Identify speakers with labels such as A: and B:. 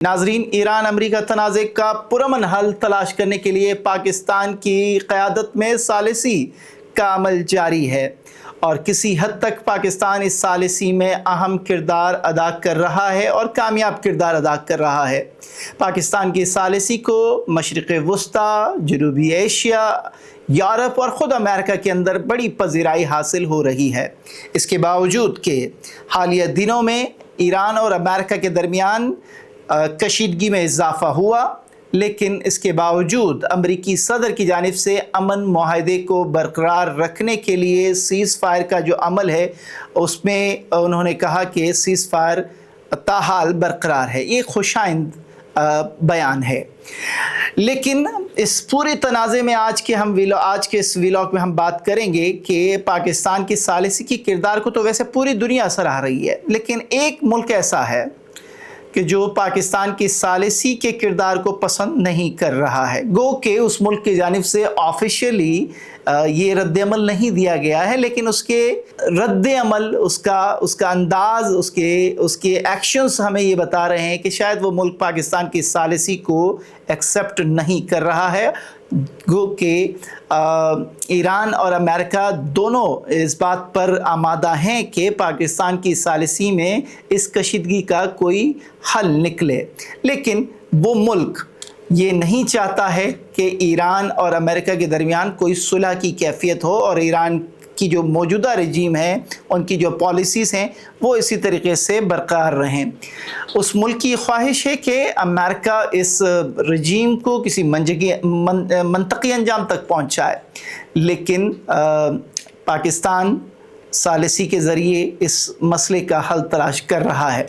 A: नाजरीन, ईरान अमरीका तनाज़े का पुरअमन हल तलाश करने के लिए पाकिस्तान की क़यादत में सालिसी का अमल जारी है और किसी हद तक पाकिस्तान इस सालिसी में अहम किरदार अदा कर रहा है और कामयाब किरदार अदा कर रहा है। पाकिस्तान की सालिसी को मशरिक़ वुस्ता, जनूबी एशिया, यूरोप और ख़ुद अमेरिका के अंदर बड़ी पज़ीराई हासिल हो रही है। इसके बावजूद कि हालिया दिनों में ईरान और अमेरिका के दरमियान कशीदगी में इजाफ़ा हुआ, लेकिन इसके बावजूद अमरीकी सदर की जानिब से अमन मुआहदे को बरकरार रखने के लिए सीज़ फायर का जो अमल है उसमें उन्होंने कहा कि सीज़ फायर ताहाल बरकरार है। ये खुशाइंद बयान है। लेकिन इस पूरे तनाज़े में आज के इस व्लॉग में हम बात करेंगे कि पाकिस्तान की सालिसी की किरदार को तो वैसे पूरी दुनिया सराह रही है, लेकिन एक मुल्क ऐसा है कि जो पाकिस्तान की सालिसी के किरदार को पसंद नहीं कर रहा है। गो के उस मुल्क की जानिब से ऑफिशियली ये रद्द-ए-अमल नहीं दिया गया है, लेकिन उसके रद्द-ए-अमल, उसका अंदाज़, उसके एक्शंस हमें ये बता रहे हैं कि शायद वो मुल्क पाकिस्तान की सालिसी को एक्सेप्ट नहीं कर रहा है। गो के ईरान और अमेरिका दोनों इस बात पर आमादा हैं कि पाकिस्तान की सालिसी में इस कशीदगी का कोई हल निकले, लेकिन वो मुल्क ये नहीं चाहता है कि ईरान और अमेरिका के दरमियान कोई सुलह की कैफियत हो और ईरान की जो मौजूदा रजीम है, उनकी जो पॉलिसीज़ हैं, वो इसी तरीके से बरकरार रहें। उस मुल्क की ख्वाहिश है कि अमेरिका इस रजीम को किसी मंतकी अंजाम तक पहुँचाए, लेकिन पाकिस्तान सालिसी के ज़रिए इस मसले का हल तलाश कर रहा है।